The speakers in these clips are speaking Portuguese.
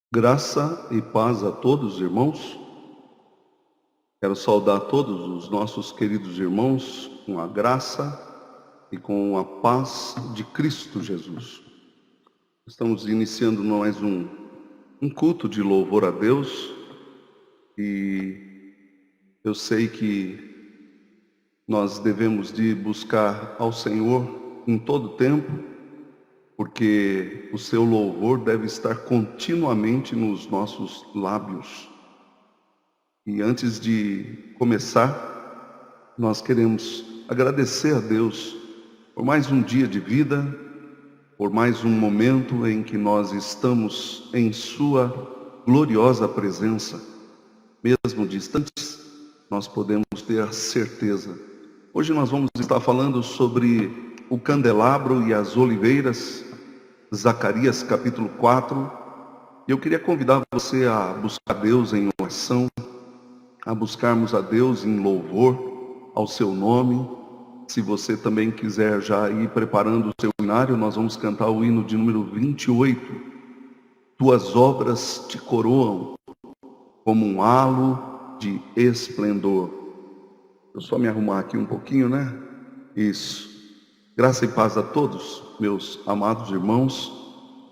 Graça e paz a todos, irmãos. Quero saudar todos os nossos queridos irmãos com a graça e com a paz de Cristo Jesus. Estamos iniciando mais um culto de louvor a Deus e eu sei que nós devemos de buscar ao Senhor em todo tempo, porque o seu louvor deve estar continuamente nos nossos lábios. E antes de começar, nós queremos agradecer a Deus por mais um dia de vida, por mais um momento em que nós estamos em sua gloriosa presença. Mesmo distantes, nós podemos ter a certeza. Hoje nós vamos estar falando sobre o candelabro e as oliveiras, Zacarias capítulo 4. Eu queria convidar você a buscar Deus em oração, a buscarmos a Deus em louvor ao seu nome. Se você também quiser já ir preparando o seu hinário, nós vamos cantar o hino de número 28. Tuas obras te coroam como um halo de esplendor. Eu só me arrumar aqui um pouquinho, né? Isso. Graça e paz a todos, meus amados irmãos.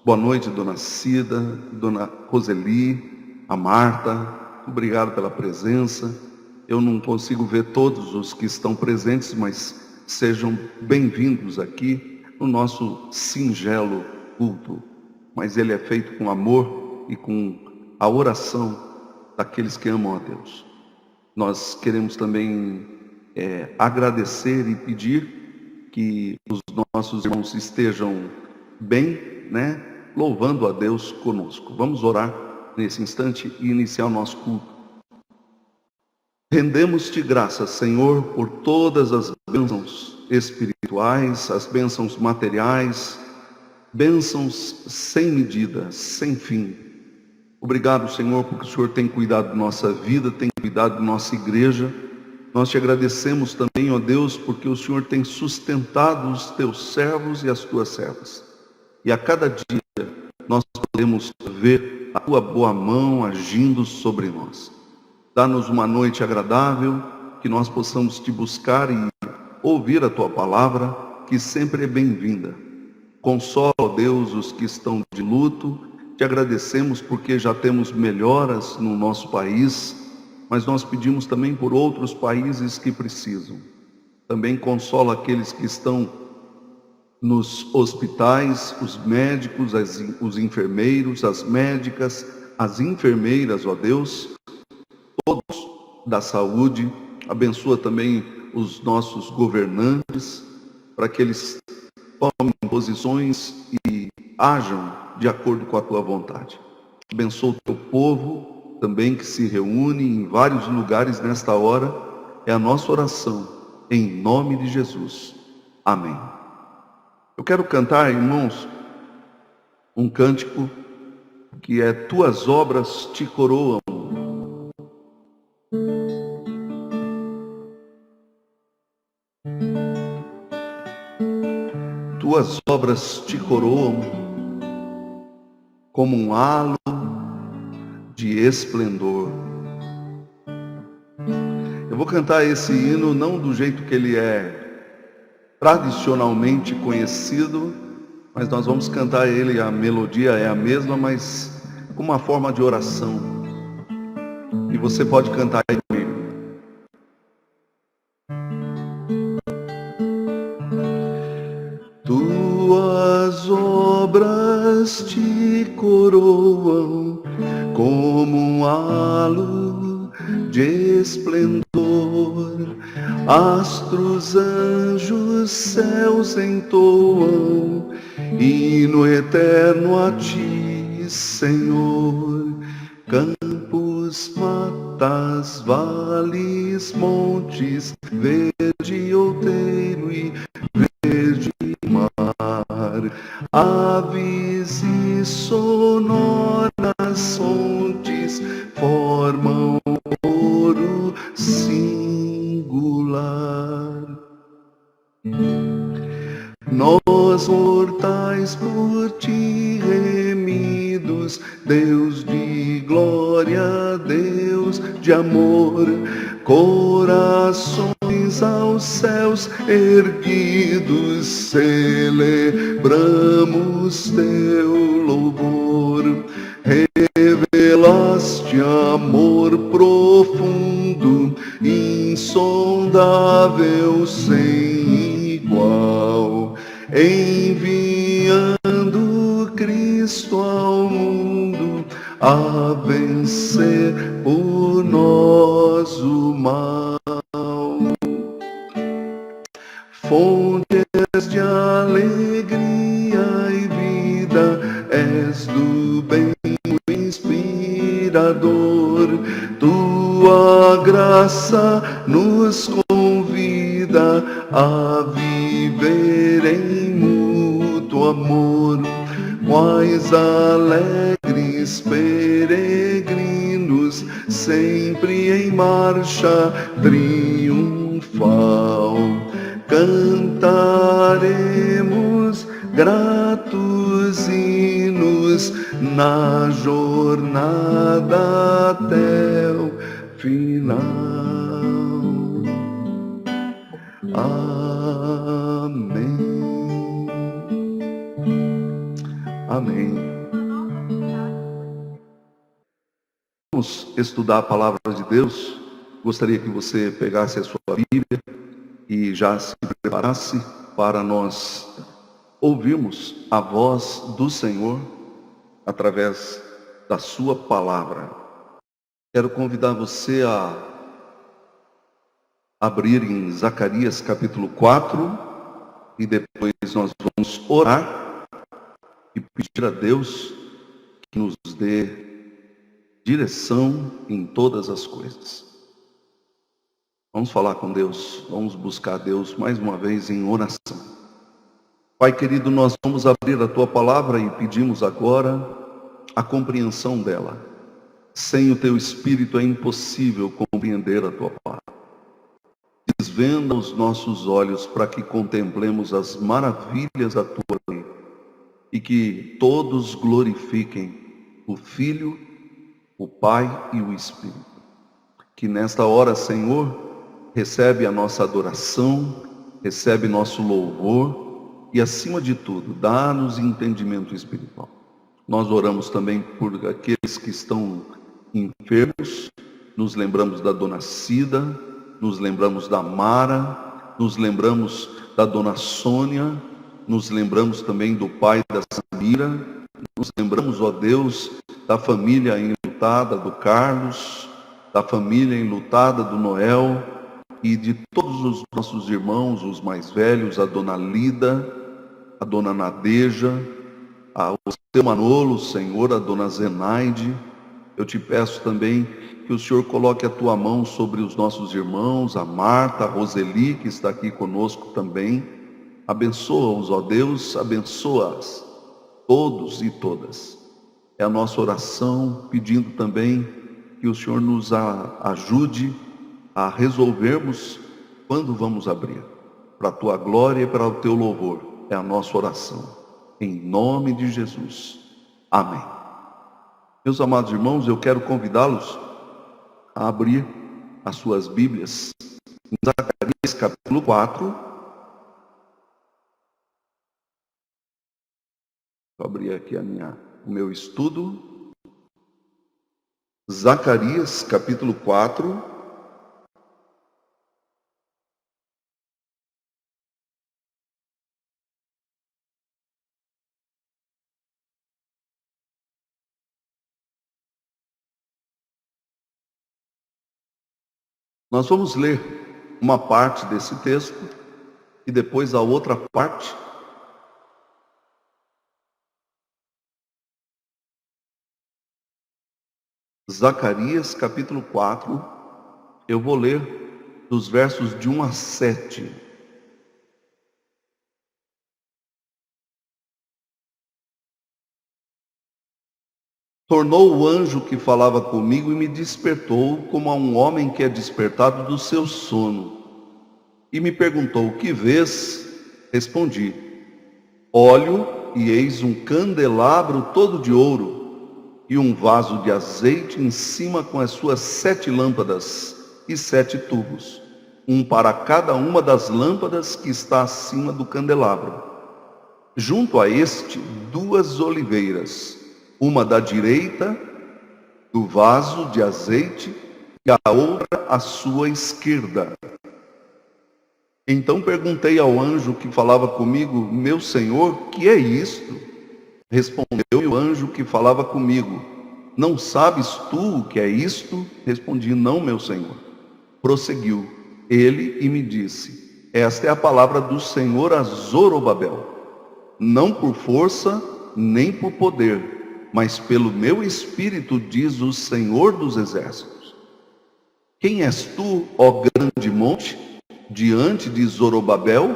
Boa noite, dona Cida, dona Roseli, a Marta. Obrigado pela presença. Eu não consigo ver todos os que estão presentes, mas sejam bem-vindos aqui no nosso singelo culto. Mas ele é feito com amor e com a oração daqueles que amam a Deus. Nós queremos também agradecer e pedir que os nossos irmãos estejam bem, né? Louvando a Deus conosco. Vamos orar nesse instante e iniciar o nosso culto. Rendemos-te graças, Senhor, por todas as bênçãos espirituais, as bênçãos materiais, bênçãos sem medida, sem fim. Obrigado, Senhor, porque o Senhor tem cuidado da nossa vida, tem cuidado da nossa igreja. Nós te agradecemos também, ó Deus, porque o Senhor tem sustentado os teus servos e as tuas servas. E a cada dia nós podemos ver a tua boa mão agindo sobre nós. Dá-nos uma noite agradável, que nós possamos te buscar e ouvir a tua palavra, que sempre é bem-vinda. Consola, ó Deus, os que estão de luto. Te agradecemos porque já temos melhoras no nosso país, mas nós pedimos também por outros países que precisam. Também consola aqueles que estão nos hospitais, os médicos, os enfermeiros, as médicas, as enfermeiras, ó Deus, todos da saúde. Abençoa também os nossos governantes, para que eles tomem posições e ajam de acordo com a tua vontade. Abençoa o teu povo também, que se reúne em vários lugares nesta hora. É a nossa oração, em nome de Jesus. Amém. Eu quero cantar, irmãos, um cântico que é Tuas obras te coroam. Tuas obras te coroam como um halo de esplendor. Eu vou cantar esse hino não do jeito que ele é tradicionalmente conhecido, mas nós vamos cantar ele, a melodia é a mesma, mas com uma forma de oração. E você pode cantar aí comigo. Tuas obras te coroam como um halo de esplendor. Astros, anjos, céus entoam hino eterno a ti, Senhor. Campos, matas, vales, montes, verde outeiro e verde mar, aves e sonoras fontes formam coro singular. Nós mortais por ti remidos, Deus de glória, Deus de amor, corações aos céus erguidos, celebramos teu louvor. Revelaste amor profundo, insondável, sem igual, enviando Cristo ao mundo a vencer por nós o mal. Fontes de alegria e vida, és do bem o inspirador. Tua graça nos convida a viver em mútuo amor. Quais alegres peregrinos, sempre em marcha triunfal, cantaremos gratos hinos na jornada até o final. Amém. Amém. Vamos estudar a palavra de Deus. Gostaria que você pegasse a sua Bíblia e já se preparasse para nós ouvirmos a voz do Senhor através da sua palavra. Quero convidar você a abrir em Zacarias capítulo 4 e depois nós vamos orar e pedir a Deus que nos dê direção em todas as coisas. Vamos falar com Deus, vamos buscar Deus mais uma vez em oração. Pai querido, nós vamos abrir a Tua palavra e pedimos agora a compreensão dela. Sem o Teu Espírito é impossível compreender a Tua palavra. Desvenda os nossos olhos para que contemplemos as maravilhas da Tua lei e que todos glorifiquem o Filho, o Pai e o Espírito. Que nesta hora, Senhor, recebe a nossa adoração, recebe nosso louvor e, acima de tudo, dá-nos entendimento espiritual. Nós oramos também por aqueles que estão enfermos, nos lembramos da Dona Cida, nos lembramos da Mara, nos lembramos da Dona Sônia, nos lembramos também do pai da Samira, nos lembramos, ó Deus, da família enlutada do Carlos, da família enlutada do Noel e de todos os nossos irmãos, os mais velhos, a Dona Lida, a Dona Nadeja, o seu Manolo, Senhor, a Dona Zenaide. Eu te peço também que o Senhor coloque a Tua mão sobre os nossos irmãos, a Marta, a Roseli, que está aqui conosco também. Abençoa-os, ó Deus, abençoa-as, todos e todas. É a nossa oração, pedindo também que o Senhor nos ajude a resolvermos quando vamos abrir, para a Tua glória e para o Teu louvor. É a nossa oração, em nome de Jesus. Amém. Meus amados irmãos, eu quero convidá-los a abrir as suas Bíblias em Zacarias capítulo 4. Vou abrir aqui o meu estudo. Zacarias capítulo 4. Nós vamos ler uma parte desse texto e depois a outra parte. Zacarias capítulo 4, eu vou ler dos versos de 1 a 7. Tornou o anjo que falava comigo e me despertou como a um homem que é despertado do seu sono. E me perguntou: que vês? Respondi: olho, e eis um candelabro todo de ouro. e um vaso de azeite em cima com as suas 7 lâmpadas e 7 tubos, um para cada uma das lâmpadas que está acima do candelabro. Junto a este, 2 oliveiras, uma da direita do vaso de azeite e a outra à sua esquerda. Então perguntei ao anjo que falava comigo: meu Senhor, que é isto? Respondeu o anjo que falava comigo: não sabes tu o que é isto? Respondi: não, meu Senhor. Prosseguiu ele e me disse: esta é a palavra do Senhor a Zorobabel. Não por força, nem por poder, mas pelo meu espírito, diz o Senhor dos Exércitos. Quem és tu, ó grande monte? Diante de Zorobabel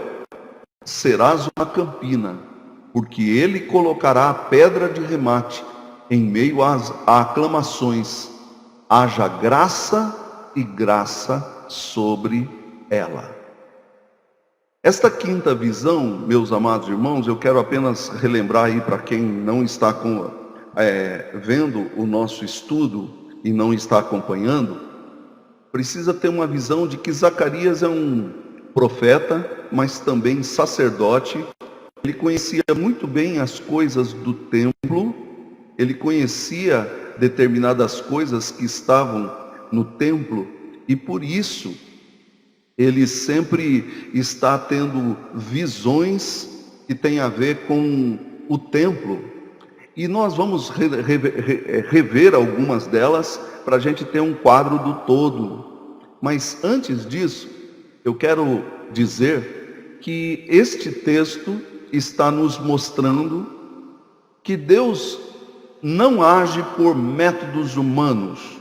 serás uma campina, porque ele colocará a pedra de remate em meio às aclamações. Haja graça e graça sobre ela. Esta quinta visão, meus amados irmãos, eu quero apenas relembrar aí para quem não está vendo o nosso estudo e não está acompanhando, precisa ter uma visão de que Zacarias é um profeta, mas também sacerdote. Ele conhecia muito bem as coisas do templo, ele conhecia determinadas coisas que estavam no templo, e por isso ele sempre está tendo visões que têm a ver com o templo. E nós vamos rever algumas delas para a gente ter um quadro do todo. Mas antes disso, eu quero dizer que este texto está nos mostrando que Deus não age por métodos humanos.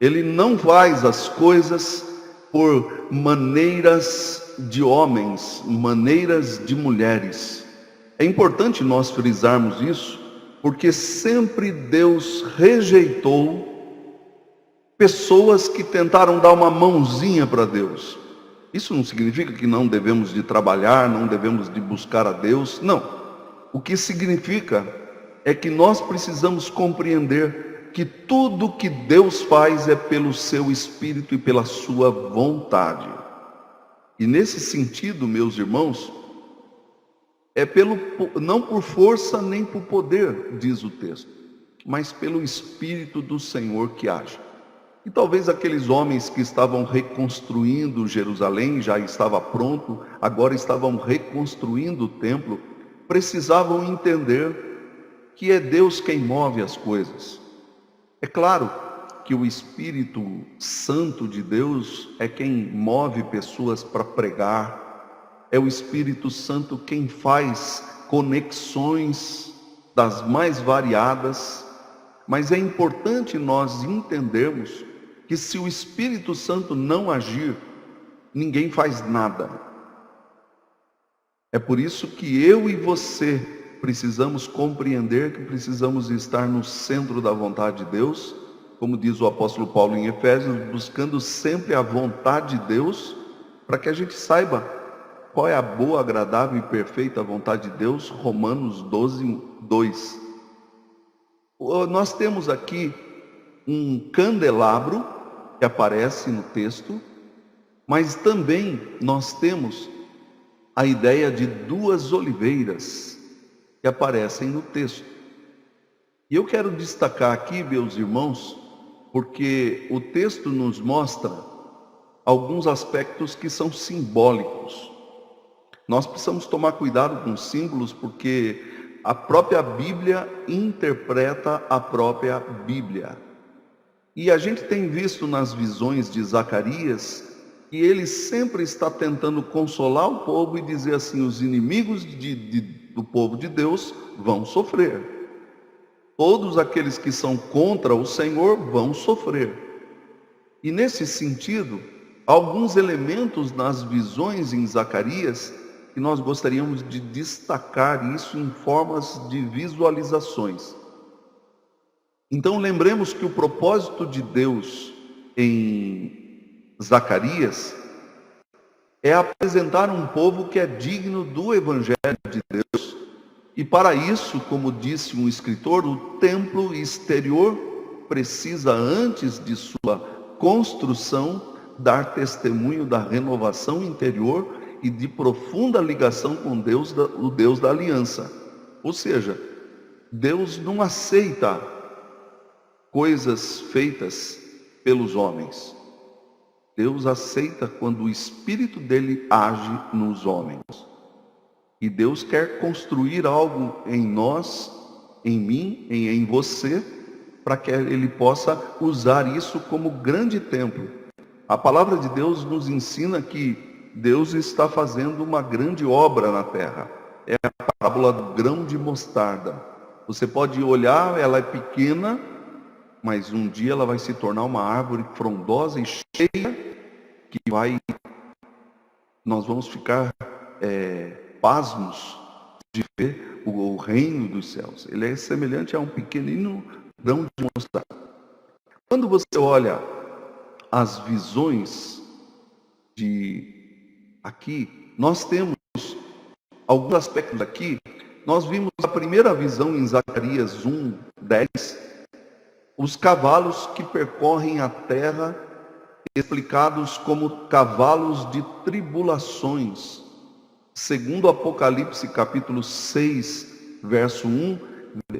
Ele não faz as coisas por maneiras de homens, maneiras de mulheres. É importante nós frisarmos isso, porque sempre Deus rejeitou pessoas que tentaram dar uma mãozinha para Deus. Isso não significa que não devemos de trabalhar, não devemos de buscar a Deus, não. O que significa é que nós precisamos compreender que tudo que Deus faz é pelo seu Espírito e pela sua vontade. E nesse sentido, meus irmãos, não por força nem por poder, diz o texto, mas pelo Espírito do Senhor que age. E talvez aqueles homens que estavam reconstruindo Jerusalém, já estava pronto, agora estavam reconstruindo o templo, precisavam entender que é Deus quem move as coisas. É claro que o Espírito Santo de Deus é quem move pessoas para pregar, é o Espírito Santo quem faz conexões das mais variadas, mas é importante nós entendermos que se o Espírito Santo não agir, ninguém faz nada. É por isso que eu e você precisamos compreender que precisamos estar no centro da vontade de Deus, como diz o apóstolo Paulo em Efésios, buscando sempre a vontade de Deus, para que a gente saiba qual é a boa, agradável e perfeita vontade de Deus. Romanos 12, 2. Nós temos aqui um candelabro que aparece no texto, mas também nós temos a ideia de 2 oliveiras que aparecem no texto. E eu quero destacar aqui, meus irmãos, porque o texto nos mostra alguns aspectos que são simbólicos. Nós precisamos tomar cuidado com símbolos, porque a própria Bíblia interpreta a própria Bíblia. E a gente tem visto nas visões de Zacarias que ele sempre está tentando consolar o povo e dizer assim: os inimigos do povo de Deus vão sofrer. Todos aqueles que são contra o Senhor vão sofrer. E nesse sentido, alguns elementos nas visões em Zacarias que nós gostaríamos de destacar isso em formas de visualizações. Então lembremos que o propósito de Deus em Zacarias é apresentar um povo que é digno do Evangelho de Deus E para isso, como disse um escritor, o templo exterior precisa, antes de sua construção, dar testemunho da renovação interior e de profunda ligação com Deus, o Deus da aliança. Ou seja, Deus não aceita coisas feitas pelos homens. Deus aceita quando o Espírito dele age nos homens. E Deus quer construir algo em nós, em mim, em você, para que ele possa usar isso como grande templo. A palavra de Deus nos ensina que Deus está fazendo uma grande obra na terra. É a parábola do grão de mostarda. Você pode olhar, ela é pequena, mas um dia ela vai se tornar uma árvore frondosa e cheia, que nós vamos ficar pasmos de ver o reino dos céus. Ele é semelhante a um pequenino grão de mostarda. Quando você olha as visões de aqui, nós temos alguns aspectos aqui. Nós vimos a primeira visão em Zacarias 1:10, os cavalos que percorrem a terra, explicados como cavalos de tribulações. Segundo Apocalipse capítulo 6, verso 1,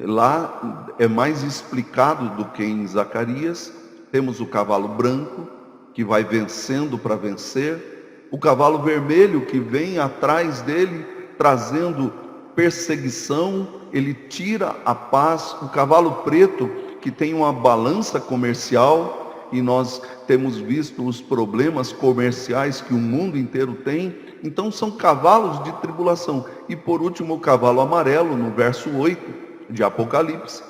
lá é mais explicado do que em Zacarias. Temos o cavalo branco, que vai vencendo para vencer, o cavalo vermelho que vem atrás dele, trazendo perseguição, ele tira a paz, o cavalo preto, que tem uma balança comercial, e nós temos visto os problemas comerciais que o mundo inteiro tem. Então são cavalos de tribulação. E por último o cavalo amarelo, no verso 8 de Apocalipse,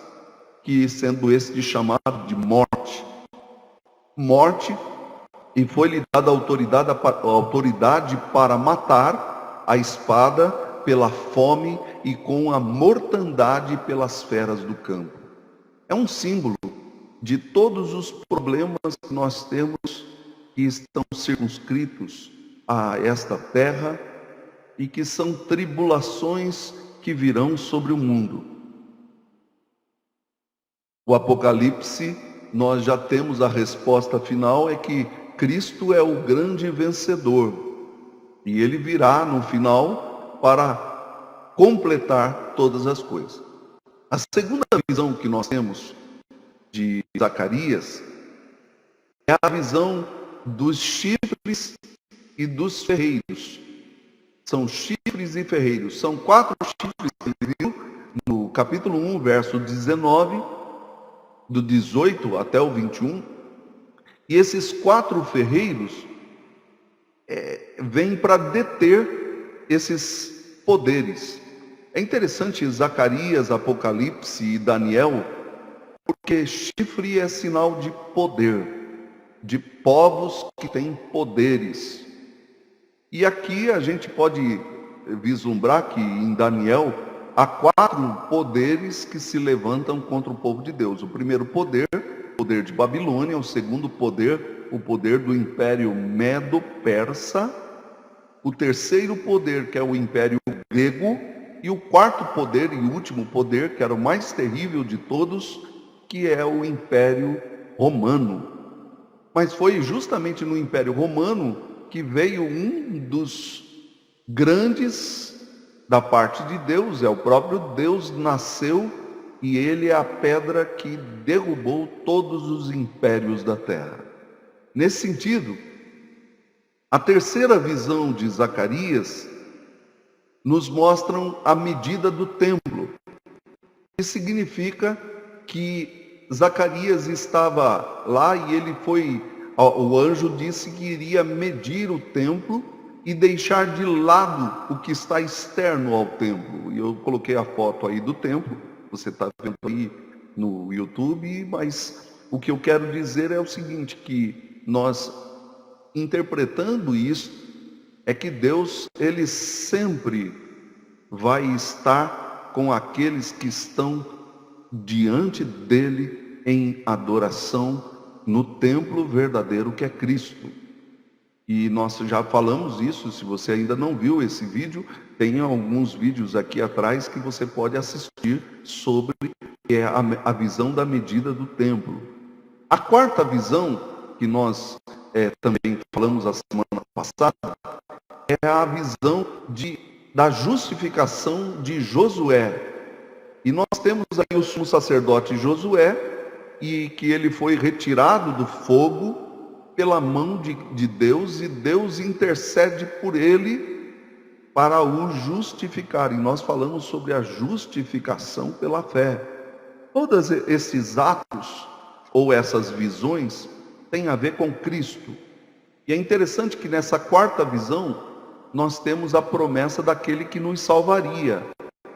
que sendo este chamado de morte, e foi-lhe dada autoridade para matar a espada, pela fome e com a mortandade pelas feras do campo. É um símbolo de todos os problemas que nós temos, que estão circunscritos a esta terra e que são tribulações que virão sobre o mundo. O Apocalipse, nós já temos a resposta final, é que Cristo é o grande vencedor e ele virá no final para completar todas as coisas. A segunda visão que nós temos de Zacarias é a visão dos chifres e dos ferreiros. São chifres e ferreiros. São 4 chifres que ele viu no capítulo 1, verso 19, do 18 até o 21. E esses 4 ferreiros vêm para deter esses poderes. É interessante Zacarias, Apocalipse e Daniel, porque chifre é sinal de poder, de povos que têm poderes. E aqui a gente pode vislumbrar que em Daniel há 4 poderes que se levantam contra o povo de Deus. O primeiro poder, o poder de Babilônia. O segundo poder, o poder do Império Medo-Persa. O terceiro poder, que é o Império Grego. E o quarto poder e último poder, que era o mais terrível de todos, que é o Império Romano. Mas foi justamente no Império Romano que veio um dos grandes da parte de Deus. É o próprio Deus nasceu e ele é a pedra que derrubou todos os impérios da terra. Nesse sentido, a terceira visão de Zacarias nos mostram a medida do templo. Isso significa que Zacarias estava lá e o anjo disse que iria medir o templo e deixar de lado o que está externo ao templo. E eu coloquei a foto aí do templo, você está vendo aí no YouTube, mas o que eu quero dizer é o seguinte, que nós, interpretando isso, é que Deus, ele sempre vai estar com aqueles que estão diante dele em adoração no templo verdadeiro que é Cristo. E nós já falamos isso. Se você ainda não viu esse vídeo, tem alguns vídeos aqui atrás que você pode assistir sobre a visão da medida do templo. A quarta visão, que nós também falamos a semana passada, é a visão da justificação de Josué. E nós temos aí o sumo sacerdote Josué, e que ele foi retirado do fogo pela mão de Deus, e Deus intercede por ele para o justificar. E nós falamos sobre a justificação pela fé. Todos esses atos ou essas visões têm a ver com Cristo. E é interessante que nessa quarta visão nós temos a promessa daquele que nos salvaria.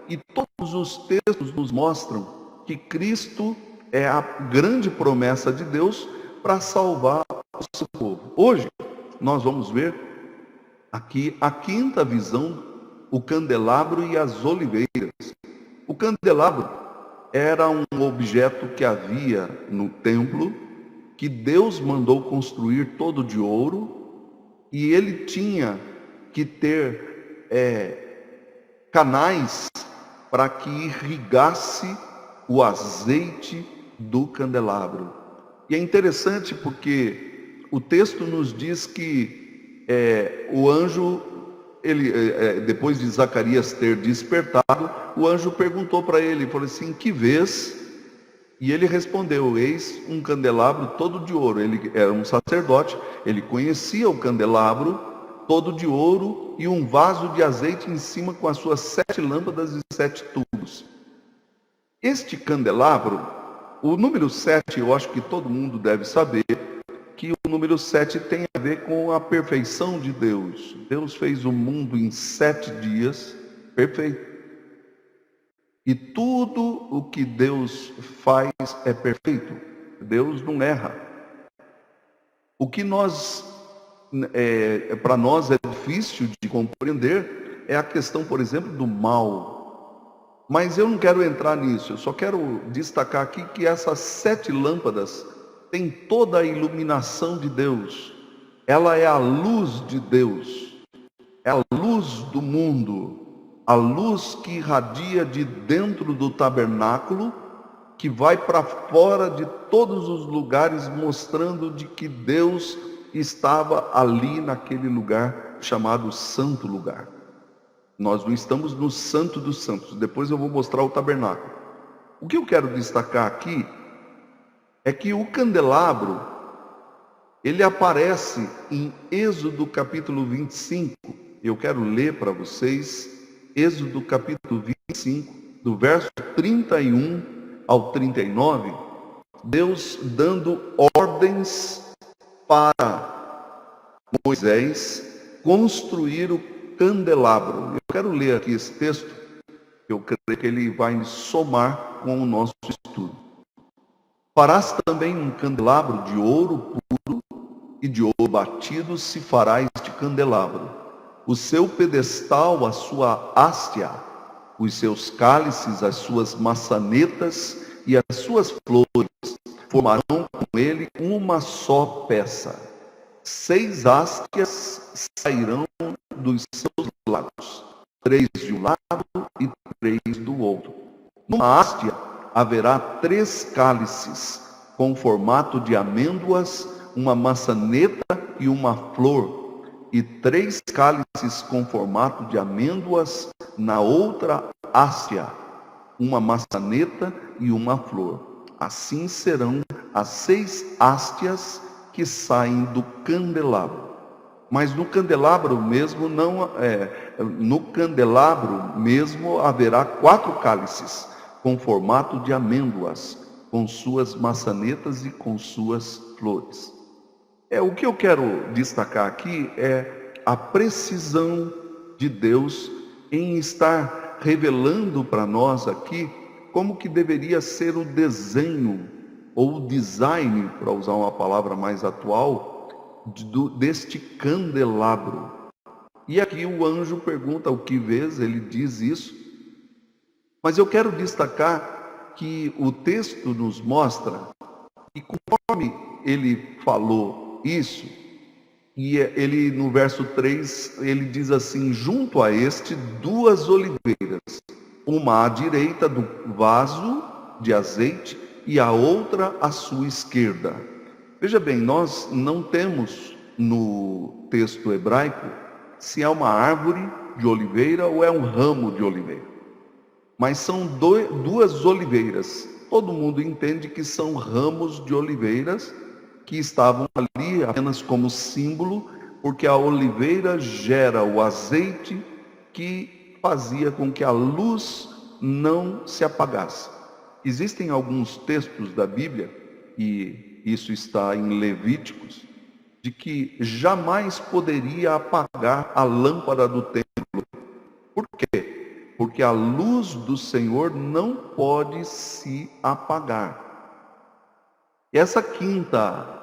E todos os textos nos mostram que Cristo é a grande promessa de Deus para salvar o seu povo. Hoje nós vamos ver aqui a quinta visão, o candelabro e as oliveiras. O candelabro era um objeto que havia no templo, que Deus mandou construir todo de ouro, e ele tinha que ter canais para que irrigasse o azeite do candelabro. E é interessante porque o texto nos diz que o anjo, depois de Zacarias ter despertado, o anjo perguntou para ele, falou assim: que vês? E ele respondeu: eis um candelabro todo de ouro. Ele era um sacerdote, ele conhecia o candelabro todo de ouro e um vaso de azeite em cima com as suas 7 lâmpadas e 7 tubos. Este candelabro, o número 7, eu acho que todo mundo deve saber que o número 7 tem a ver com a perfeição de Deus. Deus fez o mundo em 7 dias, perfeito. E tudo o que Deus faz é perfeito. Deus não erra. O que para nós é difícil de compreender é a questão, por exemplo, do mal. Mas eu não quero entrar nisso, eu só quero destacar aqui que essas 7 lâmpadas têm toda a iluminação de Deus. Ela é a luz de Deus, é a luz do mundo, a luz que irradia de dentro do tabernáculo, que vai para fora de todos os lugares, mostrando de que Deus estava ali naquele lugar chamado Santo Lugar. Nós não estamos no Santo dos Santos. Depois eu vou mostrar o tabernáculo. O que eu quero destacar aqui é que o candelabro, ele aparece em Êxodo capítulo 25. Eu quero ler para vocês Êxodo capítulo 25, do verso 31 ao 39, Deus dando ordens para Moisés construir o candelabro. Eu quero ler aqui esse texto, eu creio que ele vai somar com o nosso estudo. Farás também um candelabro de ouro puro, e de ouro batido se fará este candelabro. O seu pedestal, a sua haste, os seus cálices, as suas maçanetas e as suas flores formarão com ele uma só peça. 6 hastes sairão dos seus lados, 3 de um lado e 3 do outro. Numa haste haverá 3 cálices com formato de amêndoas, uma maçaneta e uma flor, e 3 cálices com formato de amêndoas na outra haste, uma maçaneta e uma flor. Assim serão as 6 hastes que saem do candelabro. Mas no candelabro mesmo haverá 4 cálices com formato de amêndoas, com suas maçanetas e com suas flores. O que eu quero destacar aqui é a precisão de Deus em estar revelando para nós aqui como que deveria ser o desenho ou o design, para usar uma palavra mais atual, deste candelabro. E aqui o anjo pergunta: o que vês? Ele diz isso. Mas eu quero destacar que o texto nos mostra que, conforme ele falou isso, E ele, no verso 3, ele diz assim: junto a este, duas oliveiras, uma à direita do vaso de azeite e a outra à sua esquerda. Veja bem, nós não temos no texto hebraico se é uma árvore de oliveira ou é um ramo de oliveira. Mas são duas oliveiras. Todo mundo entende que são ramos de oliveiras que estavam ali apenas como símbolo, porque a oliveira gera o azeite que fazia com que a luz não se apagasse. Existem alguns textos da Bíblia, e isso está em Levíticos, de que jamais poderia apagar a lâmpada do templo. Por quê? Porque a luz do Senhor não pode se apagar. Essa quinta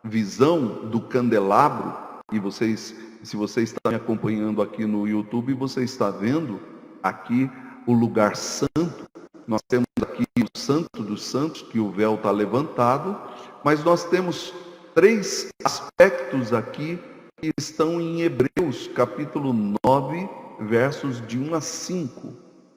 visão do candelabro, e vocês, se você está me acompanhando aqui no YouTube, você está vendo aqui o lugar santo. Nós temos aqui o Santo dos Santos, que o véu está levantado, mas nós temos 3 aspectos aqui que estão em Hebreus, capítulo 9, versos de 1 a 5.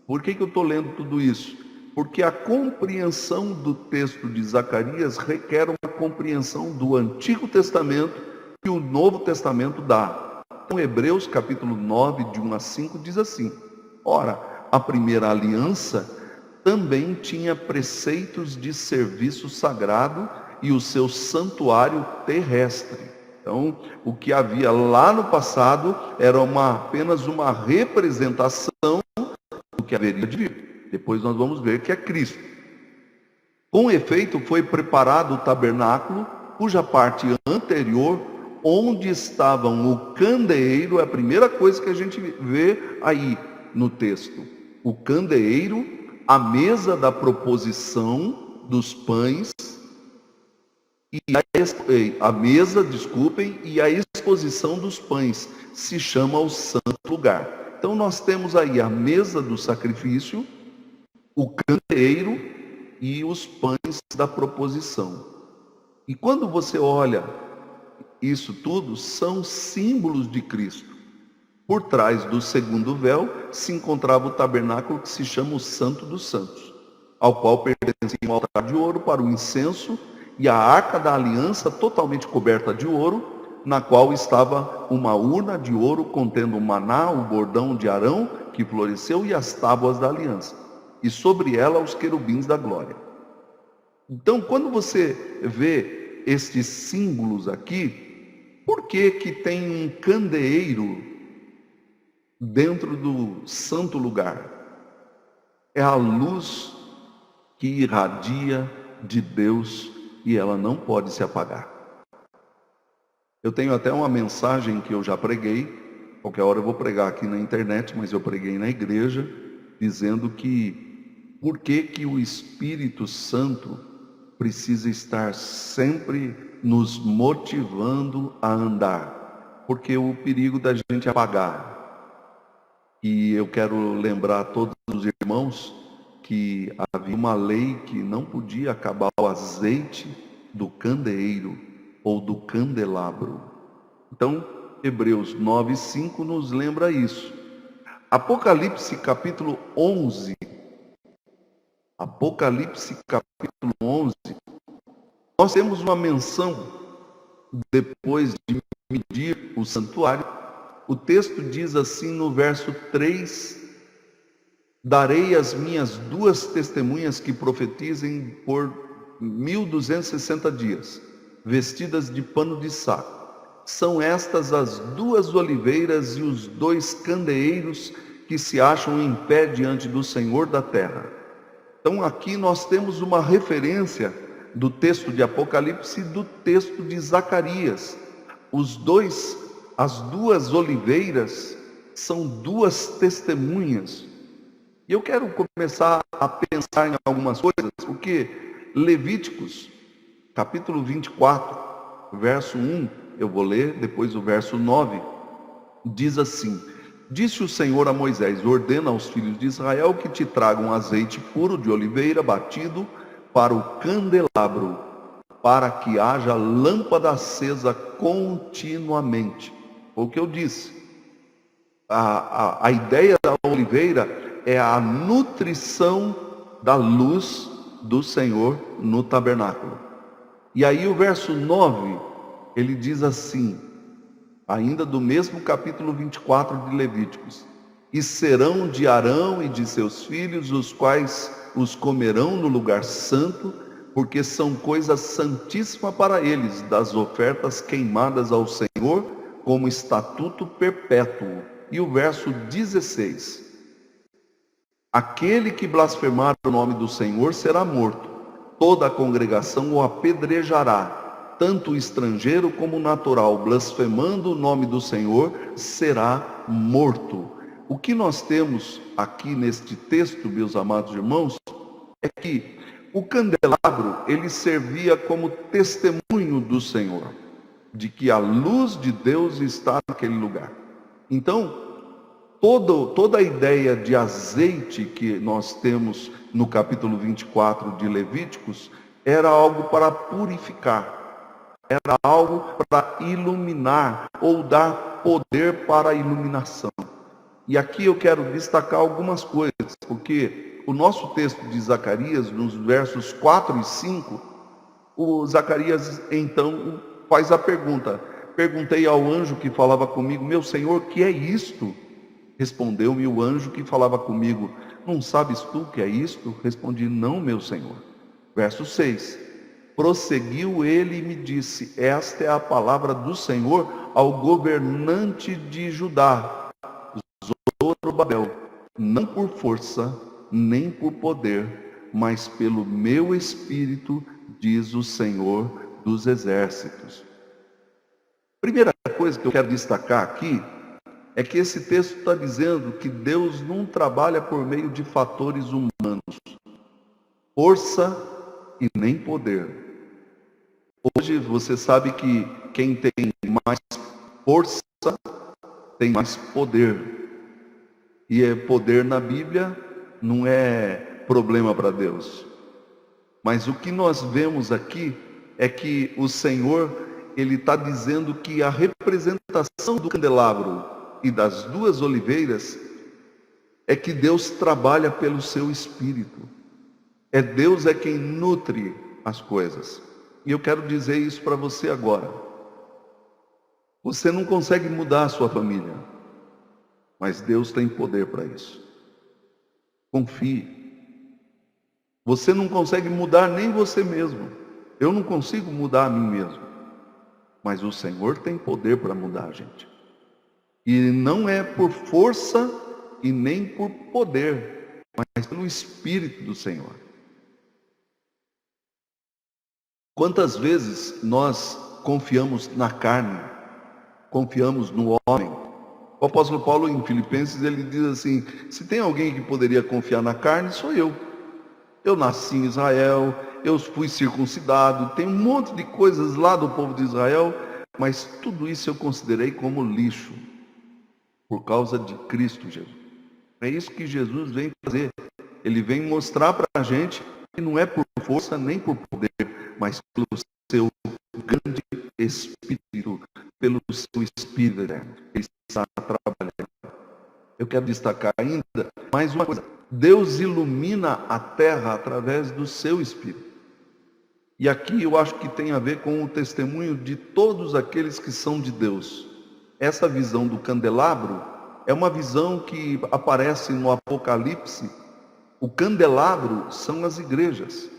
Por que eu estou lendo tudo isso? Porque a compreensão do texto de Zacarias requer uma compreensão do Antigo Testamento que o Novo Testamento dá. Então, Hebreus capítulo 9, de 1 a 5, diz assim: ora, a primeira aliança também tinha preceitos de serviço sagrado e o seu santuário terrestre. Então, o que havia lá no passado era apenas uma representação do que haveria de vir. Depois nós vamos ver que é Cristo. Com efeito, foi preparado o tabernáculo, cuja parte anterior, onde estavam o candeeiro, é a primeira coisa que a gente vê aí no texto. O candeeiro, a mesa da proposição dos pães, e a mesa, e a exposição dos pães, se chama o santo lugar. Então nós temos aí a mesa do sacrifício, o candeeiro e os pães da proposição. E quando você olha isso tudo, são símbolos de Cristo. Por trás do segundo véu se encontrava o tabernáculo que se chama o Santo dos Santos, ao qual pertencia um altar de ouro para o incenso e a arca da aliança totalmente coberta de ouro, na qual estava uma urna de ouro contendo o maná, o bordão de Arão que floresceu e as tábuas da aliança, e sobre ela os querubins da glória. Então, quando você vê estes símbolos aqui, por que tem um candeeiro dentro do santo lugar? É a luz que irradia de Deus e ela não pode se apagar. Eu tenho até uma mensagem que eu já preguei, qualquer hora eu vou pregar aqui na internet, mas eu preguei na igreja, dizendo que por que o Espírito Santo precisa estar sempre nos motivando a andar, porque o perigo da gente apagar. E eu quero lembrar a todos os irmãos que havia uma lei que não podia acabar o azeite do candeeiro ou do candelabro. Então, Hebreus 9:5 nos lembra isso. Apocalipse capítulo 11. Apocalipse capítulo 11. Nós temos uma menção, depois de medir o santuário, o texto diz assim no verso 3: darei as minhas 2 testemunhas que profetizem por 1260 dias, vestidas de pano de saco. São estas as 2 oliveiras e os 2 candeeiros que se acham em pé diante do Senhor da terra. Então aqui nós temos uma referência do texto de Apocalipse e do texto de Zacarias. As 2 oliveiras são 2 testemunhas. E eu quero começar a pensar em algumas coisas, porque Levíticos, capítulo 24, verso 1, eu vou ler, depois o verso 9, diz assim: disse o Senhor a Moisés: ordena aos filhos de Israel que te tragam azeite puro de oliveira batido para o candelabro, para que haja lâmpada acesa continuamente. Foi o que eu disse. A ideia da oliveira é a nutrição da luz do Senhor no tabernáculo. E aí o verso 9, ele diz assim, ainda do mesmo capítulo 24 de Levíticos: e serão de Arão e de seus filhos, os quais os comerão no lugar santo, porque são coisa santíssima para eles, das ofertas queimadas ao Senhor, como estatuto perpétuo. E o verso 16: aquele que blasfemar o nome do Senhor será morto, toda a congregação o apedrejará, tanto o estrangeiro como o natural, blasfemando o nome do Senhor, será morto. O que nós temos aqui neste texto, meus amados irmãos, é que o candelabro, ele servia como testemunho do Senhor, de que a luz de Deus está naquele lugar. Então, toda a ideia de azeite que nós temos no capítulo 24 de Levíticos era algo para purificar, era algo para iluminar ou dar poder para a iluminação. E aqui eu quero destacar algumas coisas, porque o nosso texto de Zacarias, nos versos 4 e 5, o Zacarias então faz a pergunta: perguntei ao anjo que falava comigo, meu Senhor, que é isto? Respondeu-me o anjo que falava comigo, não sabes tu o que é isto? Respondi, não, meu Senhor. Verso 6, prosseguiu ele e me disse, esta é a palavra do Senhor ao governante de Judá, Zorobabel, não por força, nem por poder, mas pelo meu Espírito, diz o Senhor dos Exércitos. Primeira coisa que eu quero destacar aqui, é que esse texto está dizendo que Deus não trabalha por meio de fatores humanos, força e nem poder. Hoje você sabe que quem tem mais força tem mais poder. E poder na Bíblia não é problema para Deus. Mas o que nós vemos aqui é que o Senhor, ele está dizendo que a representação do candelabro e das duas oliveiras é que Deus trabalha pelo seu Espírito. Deus é quem nutre as coisas. E eu quero dizer isso para você agora. Você não consegue mudar a sua família, mas Deus tem poder para isso. Confie. Você não consegue mudar nem você mesmo. Eu não consigo mudar a mim mesmo. Mas o Senhor tem poder para mudar a gente. E não é por força e nem por poder, mas pelo Espírito do Senhor. Quantas vezes nós confiamos na carne, confiamos no homem? O apóstolo Paulo, em Filipenses, ele diz assim, se tem alguém que poderia confiar na carne, sou eu. Eu nasci em Israel, eu fui circuncidado, tem um monte de coisas lá do povo de Israel, mas tudo isso eu considerei como lixo, por causa de Cristo Jesus. É isso que Jesus vem fazer. Ele vem mostrar para a gente que não é por força nem por poder, mas pelo seu grande Espírito, pelo seu Espírito eterno. Ele está trabalhando. Eu quero destacar ainda mais uma coisa. Deus ilumina a terra através do seu Espírito. E aqui eu acho que tem a ver com o testemunho de todos aqueles que são de Deus. Essa visão do candelabro é uma visão que aparece no Apocalipse. O candelabro são as igrejas.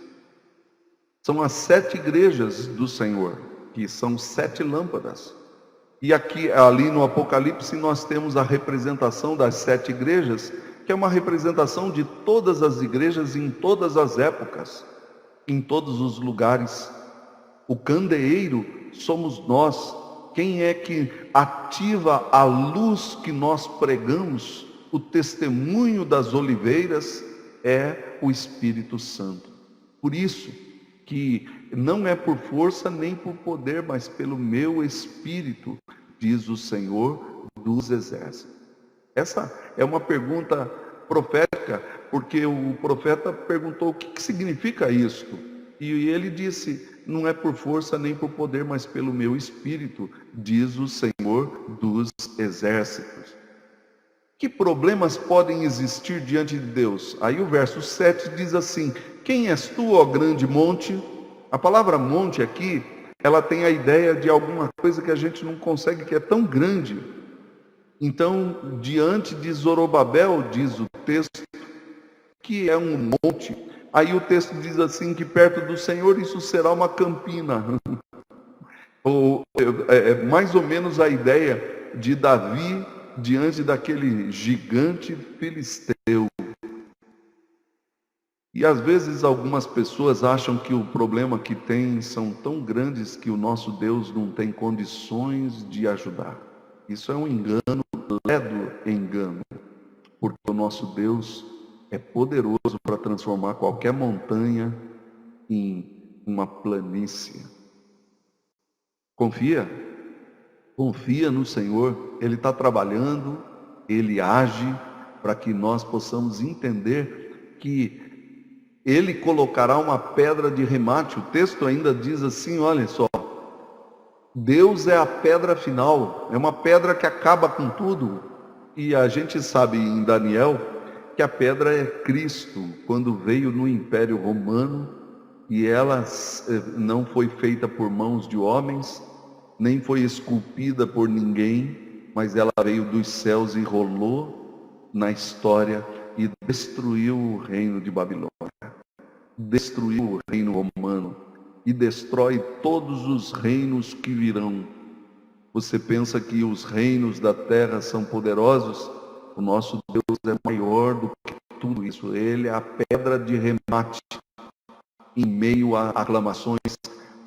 São as 7 igrejas do Senhor, que são 7 lâmpadas. E aqui, ali no Apocalipse, nós temos a representação das 7 igrejas, que é uma representação de todas as igrejas em todas as épocas, em todos os lugares. O candeeiro somos nós. Quem é que ativa a luz que nós pregamos? O testemunho das oliveiras é o Espírito Santo. Por isso que não é por força nem por poder, mas pelo meu Espírito, diz o Senhor dos Exércitos. Essa é uma pergunta profética, porque o profeta perguntou o que significa isto? E ele disse, não é por força nem por poder, mas pelo meu Espírito, diz o Senhor dos Exércitos. Que problemas podem existir diante de Deus? Aí o verso 7 diz assim: quem és tu, ó grande monte? A palavra monte aqui, ela tem a ideia de alguma coisa que a gente não consegue, que é tão grande. Então, diante de Zorobabel, diz o texto, que é um monte. Aí o texto diz assim, que perto do Senhor isso será uma campina. Ou, mais ou menos a ideia de Davi diante daquele gigante filisteu. E às vezes algumas pessoas acham que o problema que tem são tão grandes que o nosso Deus não tem condições de ajudar. Isso é um engano, ledo engano, porque o nosso Deus é poderoso para transformar qualquer montanha em uma planície. Confia no Senhor, Ele está trabalhando, Ele age para que nós possamos entender que Ele colocará uma pedra de remate. O texto ainda diz assim, olha só, Deus é a pedra final, é uma pedra que acaba com tudo. E a gente sabe em Daniel que a pedra é Cristo, quando veio no Império Romano, e ela não foi feita por mãos de homens, nem foi esculpida por ninguém, mas ela veio dos céus e rolou na história e destruiu o reino de Babilônia, destruiu o reino romano e destrói todos os reinos que virão. Você pensa que os reinos da terra são poderosos? O nosso Deus é maior do que tudo isso. Ele é a pedra de remate em meio a aclamações.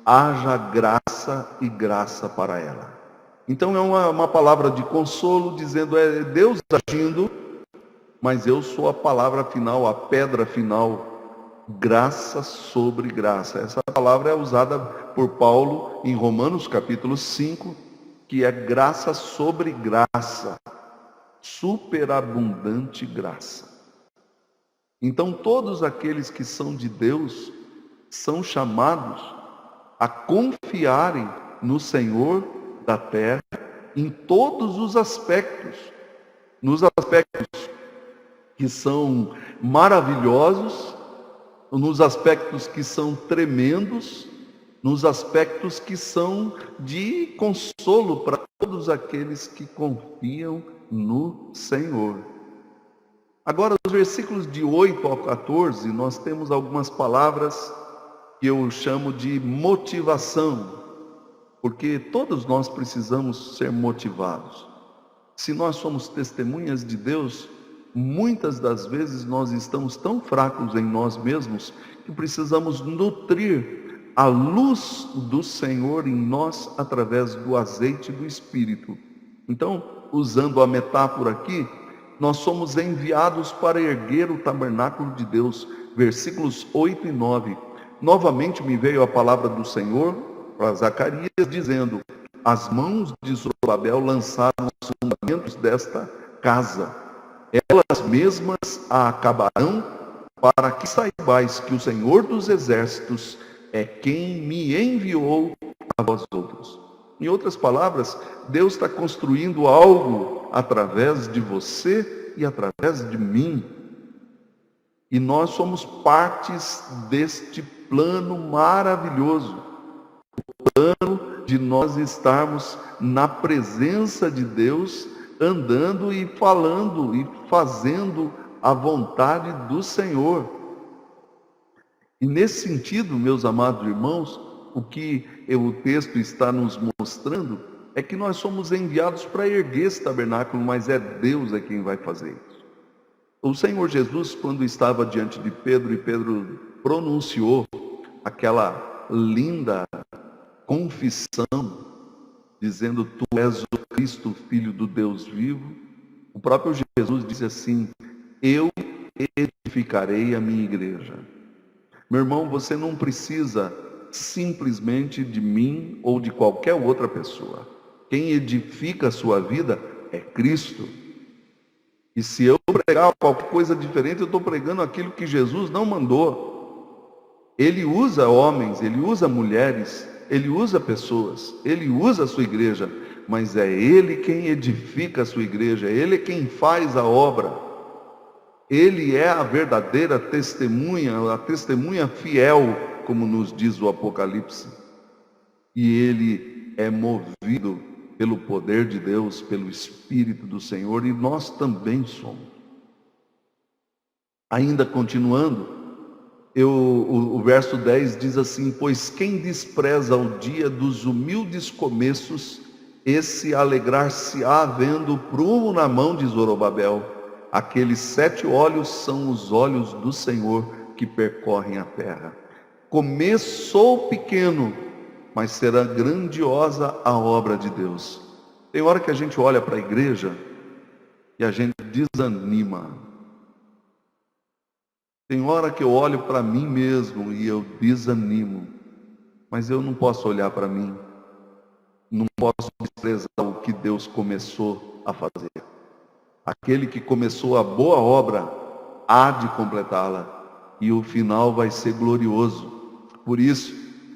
Haja graça e graça para ela. Então é uma palavra de consolo, dizendo, é Deus agindo, mas eu sou a palavra final, a pedra final, graça sobre graça. Essa palavra é usada por Paulo em Romanos capítulo 5, que é graça sobre graça, superabundante graça. Então todos aqueles que são de Deus são chamados a confiarem no Senhor da terra em todos os aspectos, nos aspectos que são maravilhosos, nos aspectos que são tremendos, nos aspectos que são de consolo para todos aqueles que confiam no Senhor. Agora, nos versículos de 8 ao 14, nós temos algumas palavras que eu chamo de motivação, porque todos nós precisamos ser motivados. Se nós somos testemunhas de Deus, muitas das vezes nós estamos tão fracos em nós mesmos que precisamos nutrir a luz do Senhor em nós através do azeite do Espírito. Então, usando a metáfora aqui, nós somos enviados para erguer o tabernáculo de Deus, versículos 8 e 9. Novamente me veio a palavra do Senhor para Zacarias, dizendo, as mãos de Zorobabel lançaram os fundamentos desta casa. Elas mesmas a acabarão, para que saibais que o Senhor dos Exércitos é quem me enviou a vós outros. Em outras palavras, Deus está construindo algo através de você e através de mim. E nós somos partes deste plano maravilhoso. O plano de nós estarmos na presença de Deus, andando e falando e fazendo a vontade do Senhor. E nesse sentido, meus amados irmãos, o que o texto está nos mostrando é que nós somos enviados para erguer esse tabernáculo, mas é Deus quem vai fazer isso. O Senhor Jesus, quando estava diante de Pedro, e Pedro pronunciou aquela linda confissão, dizendo, tu és o Cristo, Filho do Deus vivo, o próprio Jesus disse assim, eu edificarei a minha igreja. Meu irmão, você não precisa simplesmente de mim ou de qualquer outra pessoa. Quem edifica a sua vida é Cristo. E se eu pregar qualquer coisa diferente, eu estou pregando aquilo que Jesus não mandou. Ele usa homens, ele usa mulheres, ele usa pessoas, ele usa a sua igreja, mas é ele quem edifica a sua igreja, é ele quem faz a obra. Ele é a verdadeira testemunha, a testemunha fiel, como nos diz o Apocalipse. E ele é movido pelo poder de Deus, pelo Espírito do Senhor, e nós também somos. Ainda continuando, o verso 10 diz assim: pois quem despreza o dia dos humildes começos, esse alegrar-se-á vendo o prumo na mão de Zorobabel. Aqueles 7 olhos são os olhos do Senhor que percorrem a terra. Começou pequeno, mas será grandiosa a obra de Deus. Tem hora que a gente olha para a igreja e a gente desanima. Tem hora que eu olho para mim mesmo e eu desanimo. Mas eu não posso olhar para mim. Não posso desprezar o que Deus começou a fazer. Aquele que começou a boa obra há de completá-la, e o final vai ser glorioso. Por isso,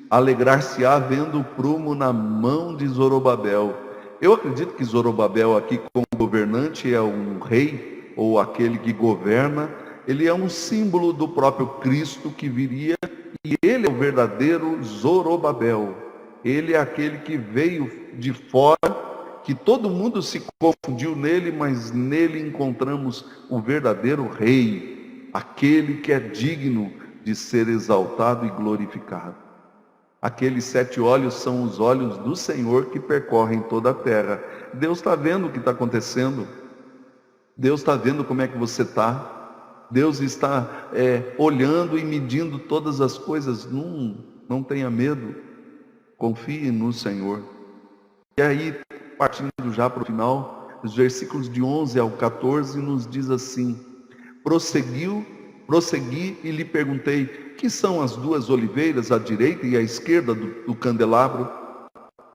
alegrar-se-á vendo o prumo na mão de Zorobabel. Eu acredito que Zorobabel aqui, como governante, é um rei, ou aquele que governa. Ele é um símbolo do próprio Cristo que viria, e ele é o verdadeiro Zorobabel. Ele é aquele que veio de fora, que todo mundo se confundiu nele, mas nele encontramos o verdadeiro rei, aquele que é digno de ser exaltado e glorificado. Aqueles 7 olhos são os olhos do Senhor que percorrem toda a terra. Deus está vendo o que está acontecendo. Deus está vendo como é que você está. Deus está olhando e medindo todas as coisas. Não tenha medo. Confie no Senhor. E aí, partindo já para o final, os versículos de 11 ao 14 nos diz assim: prossegui e lhe perguntei: que são as 2 oliveiras, à direita e à esquerda do candelabro?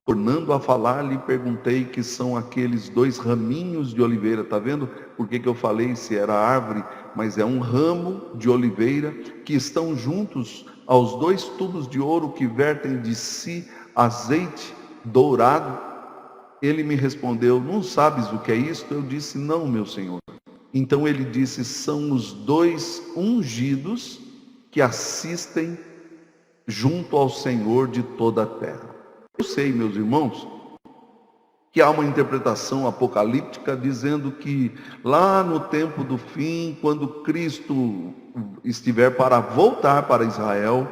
Tornando a falar, lhe perguntei: que são aqueles 2 raminhos de oliveira? Está vendo por que eu falei se era árvore? Mas é um ramo de oliveira que estão juntos aos 2 tubos de ouro que vertem de si azeite dourado. Ele me respondeu: não sabes o que é isto? Eu disse: não, meu senhor. Então ele disse: são os 2 ungidos que assistem junto ao Senhor de toda a terra. Eu sei, meus irmãos, que há uma interpretação apocalíptica dizendo que lá no tempo do fim, quando Cristo estiver para voltar para Israel,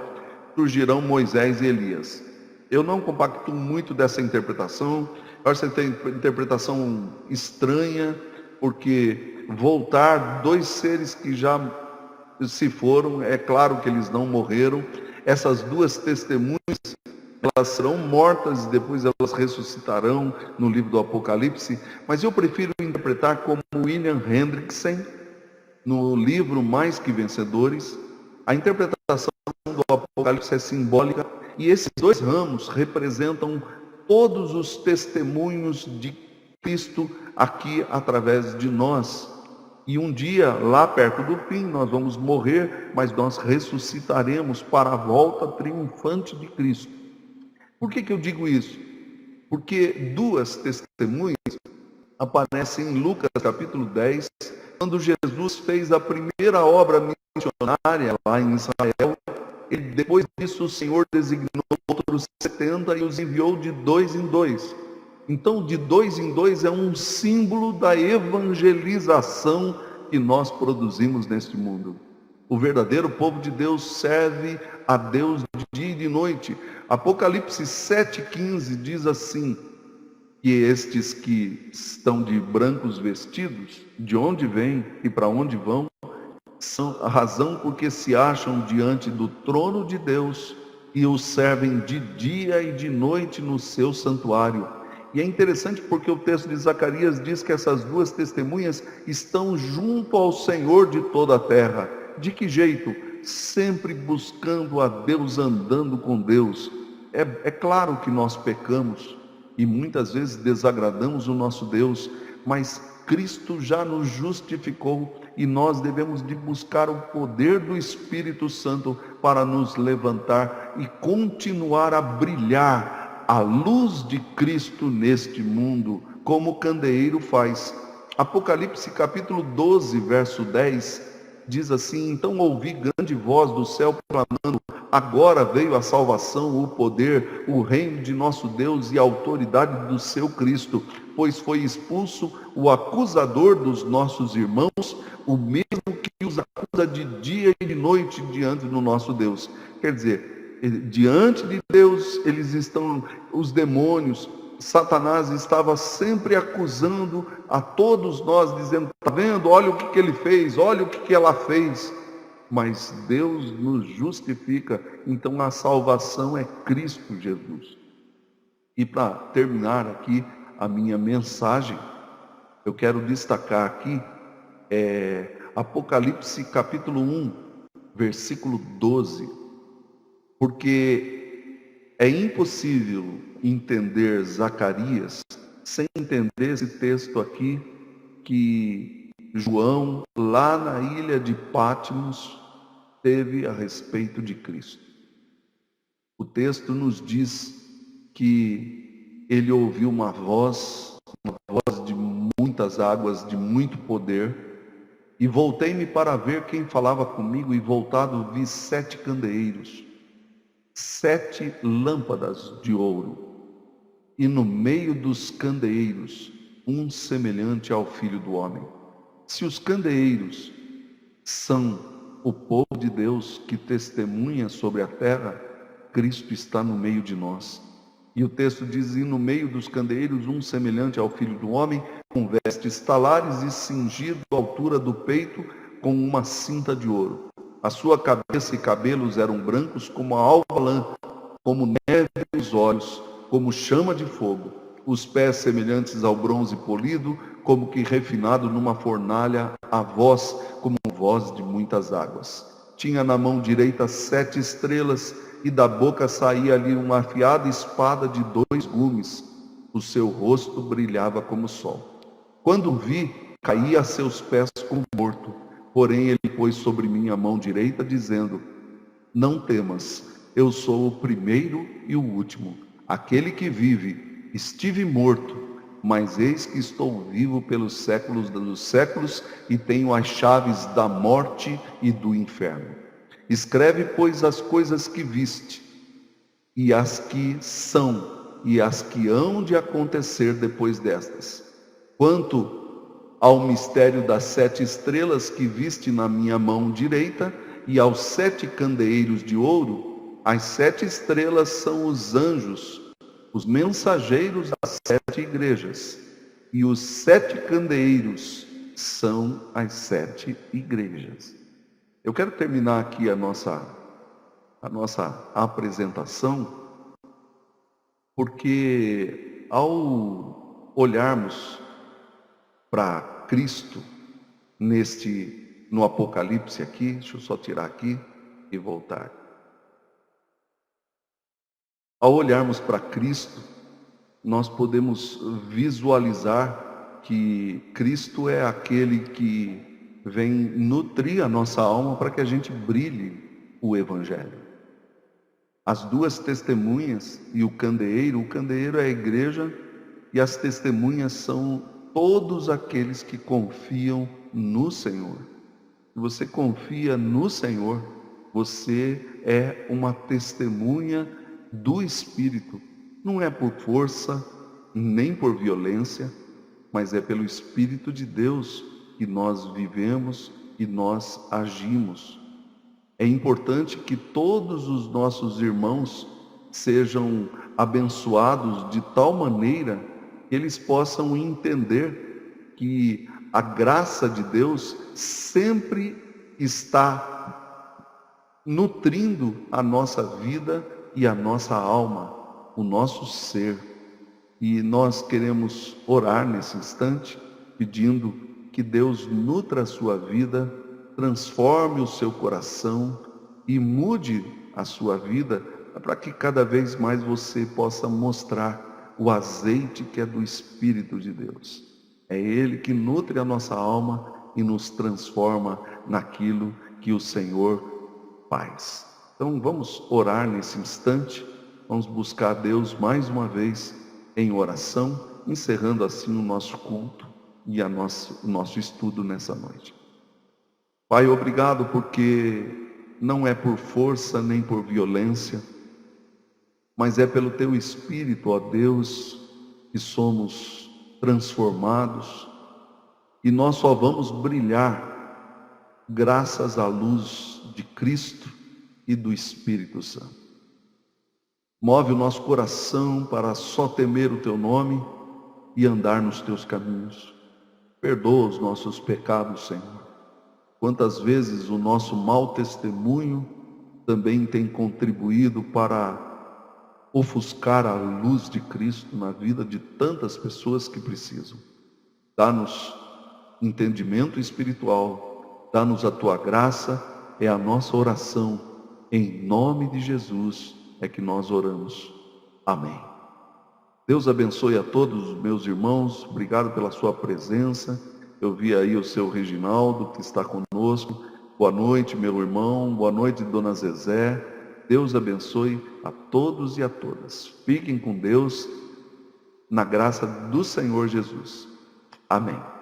surgirão Moisés e Elias. Eu não compactuo muito dessa interpretação. Eu acho que tem interpretação estranha, porque voltar 2 seres que já se foram, é claro que eles não morreram. Essas 2 testemunhas, elas serão mortas e depois elas ressuscitarão no livro do Apocalipse. Mas eu prefiro interpretar como William Hendrickson, no livro Mais Que Vencedores. A interpretação do Apocalipse é simbólica, e esses 2 ramos representam todos os testemunhos de Cristo aqui através de nós. E um dia, lá perto do fim, nós vamos morrer, mas nós ressuscitaremos para a volta triunfante de Cristo. Por que eu digo isso? Porque 2 testemunhas aparecem em Lucas capítulo 10, quando Jesus fez a primeira obra missionária lá em Israel. E depois disso o Senhor designou outros 70 e os enviou de 2 em 2. Então, de 2 em 2 é um símbolo da evangelização que nós produzimos neste mundo. O verdadeiro povo de Deus serve a Deus de dia e de noite. Apocalipse 7,15 diz assim: que estes que estão de brancos vestidos, de onde vêm e para onde vão, são a razão porque se acham diante do trono de Deus e o servem de dia e de noite no seu santuário. E é interessante porque o texto de Zacarias diz que essas 2 testemunhas estão junto ao Senhor de toda a terra. De que jeito? Sempre buscando a Deus, andando com Deus. É claro que nós pecamos e muitas vezes desagradamos o nosso Deus, mas Cristo já nos justificou e nós devemos de buscar o poder do Espírito Santo para nos levantar e continuar a brilhar a luz de Cristo neste mundo, como o candeeiro faz. Apocalipse capítulo 12, verso 10, diz assim: então ouvi grande voz do céu proclamando: agora veio a salvação, o poder, o reino de nosso Deus e a autoridade do seu Cristo, pois foi expulso o acusador dos nossos irmãos, o mesmo que os acusa de dia e de noite diante do nosso Deus. Quer dizer, diante de Deus, eles estão, os demônios, Satanás estava sempre acusando a todos nós, dizendo: está vendo, olha o que ele fez, olha o que ela fez. Mas Deus nos justifica, então a salvação é Cristo Jesus. E para terminar aqui a minha mensagem, eu quero destacar aqui Apocalipse capítulo 1, versículo 12, porque é impossível entender Zacarias sem entender esse texto aqui que João, lá na ilha de Patmos, teve a respeito de Cristo. O texto nos diz que ele ouviu uma voz de muitas águas, de muito poder, e voltei-me para ver quem falava comigo, e voltado vi 7 candeeiros, 7 lâmpadas de ouro, e no meio dos candeeiros um semelhante ao Filho do Homem. Se os candeeiros são o povo de Deus que testemunha sobre a terra, Cristo está no meio de nós. E o texto diz: e no meio dos candeeiros um semelhante ao Filho do Homem, com vestes talares e cingido à altura do peito com uma cinta de ouro. A sua cabeça e cabelos eram brancos como a alva lã, como neve os olhos, como chama de fogo. Os pés semelhantes ao bronze polido, como que refinado numa fornalha, a voz como voz de muitas águas. Tinha na mão direita 7 estrelas, e da boca saía-lhe uma afiada espada de 2 gumes. O seu rosto brilhava como o sol. Quando vi, caí a seus pés como morto. Porém ele pôs sobre mim a mão direita, dizendo: não temas, eu sou o primeiro e o último, aquele que vive. Estive morto, mas eis que estou vivo pelos séculos dos séculos, e tenho as chaves da morte e do inferno. Escreve, pois, as coisas que viste, e as que são, e as que hão de acontecer depois destas. Quanto ao mistério das 7 estrelas que viste na minha mão direita, e aos 7 candeeiros de ouro, as 7 estrelas são os anjos, os mensageiros das 7 igrejas, e os 7 candeeiros são as 7 igrejas. Eu quero terminar aqui a nossa apresentação, porque ao olharmos para Cristo no Apocalipse aqui, deixa eu só tirar aqui e voltar. Ao olharmos para Cristo, nós podemos visualizar que Cristo é aquele que vem nutrir a nossa alma para que a gente brilhe o Evangelho. As 2 testemunhas e o candeeiro é a igreja, e as testemunhas são todos aqueles que confiam no Senhor. Se você confia no Senhor, você é uma testemunha do Espírito. Não é por força, nem por violência, mas é pelo Espírito de Deus que nós vivemos e nós agimos. É importante que todos os nossos irmãos sejam abençoados de tal maneira que eles possam entender que a graça de Deus sempre está nutrindo a nossa vida e a nossa alma, o nosso ser. E nós queremos orar nesse instante, pedindo que Deus nutra a sua vida, transforme o seu coração e mude a sua vida, para que cada vez mais você possa mostrar o azeite que é do Espírito de Deus. É Ele que nutre a nossa alma e nos transforma naquilo que o Senhor faz. Então vamos orar nesse instante, vamos buscar a Deus mais uma vez em oração, encerrando assim o nosso culto e o nosso estudo nessa noite. Pai, obrigado porque não é por força nem por violência, mas é pelo Teu Espírito, ó Deus, que somos transformados e nós só vamos brilhar graças à luz de Cristo e do Espírito Santo. Move o nosso coração para só temer o Teu nome e andar nos Teus caminhos. Perdoa os nossos pecados, Senhor. Quantas vezes o nosso mau testemunho também tem contribuído para ofuscar a luz de Cristo na vida de tantas pessoas que precisam. Dá-nos entendimento espiritual, dá-nos a Tua graça, é a nossa oração. Em nome de Jesus é que nós oramos. Amém. Deus abençoe a todos os meus irmãos, obrigado pela sua presença. Eu vi aí o seu Reginaldo, que está conosco. Boa noite, meu irmão. Boa noite, dona Zezé. Deus abençoe a todos e a todas. Fiquem com Deus, na graça do Senhor Jesus. Amém.